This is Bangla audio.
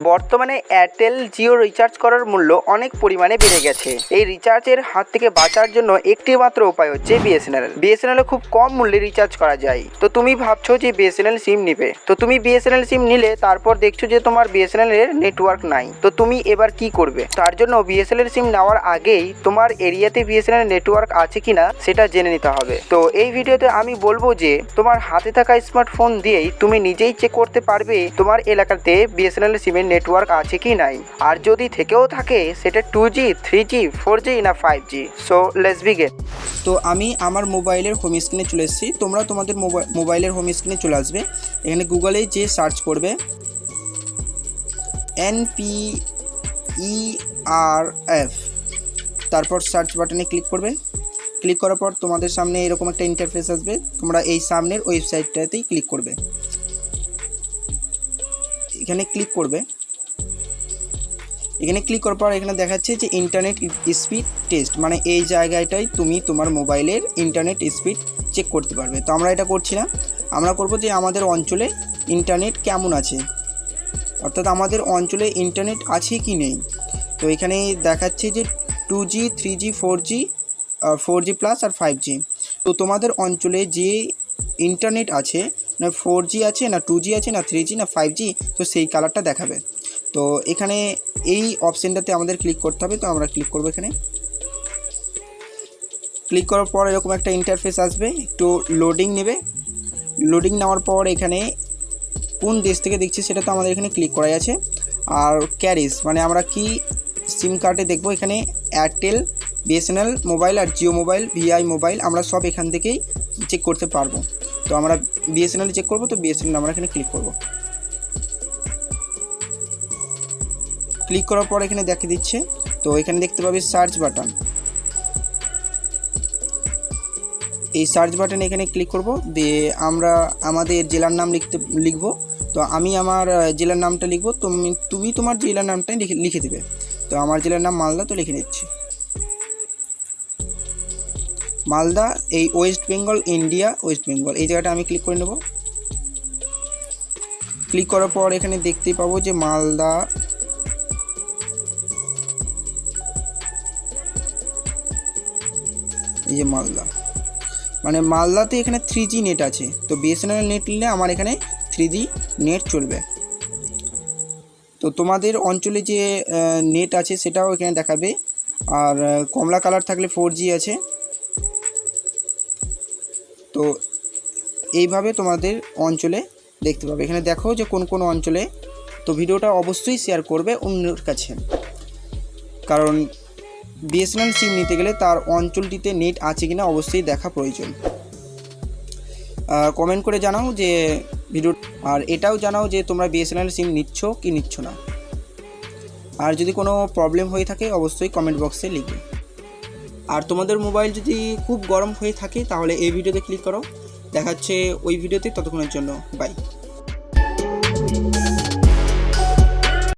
বর্তমানে এয়ারটেল জিও রিচার্জ করার মূল্য অনেক পরিমাণে বেড়ে গেছে। এই রিচার্জের হাত থেকে বাঁচার জন্য একটি মাত্র উপায় হচ্ছে বিএসএনএল। বিএসএনএল খুব কম মূল্যে রিচার্জ করা যায়। তো তুমি ভাবছো যে বিএসএনএল সিম নিবে, তো তুমি বিএসএনএল সিম নিলে তারপর দেখছো যে তোমার বিএসএনএল এর নেটওয়ার্ক নাই, তো তুমি এবার কি করবে? তার জন্য বিএসএনএল সিম নেওয়ার আগেই তোমার এরিয়াতে বিএসএনএল নেটওয়ার্ক আছে কিনা সেটা জেনে নিতে হবে। তো এই ভিডিওতে আমি বলবো যে তোমার হাতে থাকা স্মার্টফোন দিয়েই তুমি নিজেই চেক করতে পারবে তোমার এলাকাতে বিএসএনএল সিমের নেটওয়ার্ক আছে কি নাই, আর যদি থেকেও থাকে সেটা 2G 3G 4G না 5G। So let's begin. তো আমি আমার মোবাইলের হোম স্ক্রিনে চলে এসেছি। তোমরা তোমাদের মোবাইলের হোম স্ক্রিনে চলে আসবে। এখানে গুগলে যে সার্চ করবে NPERF, তারপর সার্চ বাটনে ক্লিক করবে। ক্লিক করার পর তোমাদের সামনে এরকম একটা ইন্টারফেস আসবে। তোমরা এই সামনের ওয়েবসাইটটাতেই ক্লিক করবে। এখানে ক্লিক করবে। এখানে ক্লিক করার পর এখানে দেখাচ্ছে যে ইন্টারনেট স্পিড টেস্ট, মানে এই জায়গাটাই তুমি তোমার মোবাইলের ইন্টারনেট স্পিড চেক করতে পারবে। তো আমরা এটা করছি না, আমরা করব যে আমাদের অঞ্চলে ইন্টারনেট কেমন আছে, অর্থাৎ আমাদের অঞ্চলে ইন্টারনেট আছে কি নেই। তো এখানে দেখাচ্ছে যে 2G 3G 4G 4G plus আর 5G। তো তোমাদের অঞ্চলে যে ইন্টারনেট আছে, না 4G আছে না 2G আছে না 3G না 5G, তো সেই কালারটা দেখাবে। তো এখানে এই অপশানটাতে আমাদের ক্লিক করতে হবে। তো আমরা ক্লিক করব। এখানে ক্লিক করার পর এরকম একটা ইন্টারফেস আসবে, একটু লোডিং নেবে। লোডিং নেওয়ার পর এখানে কোন দেশ থেকে দেখছি সেটা তো আমাদের এখানে ক্লিক করাই আছে। আর ক্যারিজ মানে আমরা কি সিম কার্ডে দেখব, এখানে এয়ারটেল, বিএসএনএল মোবাইল আর জিও মোবাইল, ভিআই মোবাইল আমরা সব এখান থেকেই চেক করতে পারবো। তো আমরা বিএসএনএল চেক করব। তো বিএসএনএল আমরা এখানে ক্লিক করব। ক্লিক করার পর এখানে দেখিয়ে দিচ্ছে। তো এখানে দেখতে পাবে সার্চ বাটন। এই সার্চ বাটনে এখানে ক্লিক করব, দিয়ে আমরা আমাদের জেলার নাম লিখব। তো আমি আমার জেলার নামটা লিখব, তুমি তোমার জেলার নামটাই লিখে দেবে। তো আমার জেলার নাম মালদা, তো লিখে নিচ্ছি মালদা। এই West Bengal, India West Bengal, এই জায়গাটা আমি ক্লিক করে নেব। ক্লিক করার পর এখানে দেখতে পাবো যে মালদা, এই যে মালদা, মানে মালদাতে এখানে 3G নেট আছে। তো বিএসএনএল নেট নিলে আমার এখানে 3G নেট চলবে। তো তোমাদের অঞ্চলে যে নেট আছে সেটাও এখানে দেখাবে। আর কমলা কালার থাকলে 4G আছে। তো এইভাবে তোমাদের অঞ্চলে দেখতে পাবে। এখানে দেখো যে কোন কোন অঞ্চলে। তো ভিডিওটা অবশ্যই শেয়ার করবে অন্যের কাছে, কারণ বিএসএনএল সিম নিতে গেলে তার অঞ্চলটিতে নেট আছে কিনা অবশ্যই দেখা প্রয়োজন। কমেন্ট করে জানাও যে ভিডিও, আর এটাও জানাও যে তোমরা বিএসএনএল সিম নিচ্ছ কি নিচ্ছ না। আর যদি কোনো প্রবলেম হয়ে থাকে অবশ্যই কমেন্ট বক্সে লিখবে। আর তোমাদের মোবাইল যদি খুব গরম হয়ে থাকে তাহলে এই ভিডিওতে ক্লিক করো। দেখাচ্ছে ওই ভিডিওতে। ততক্ষণের জন্য বাই।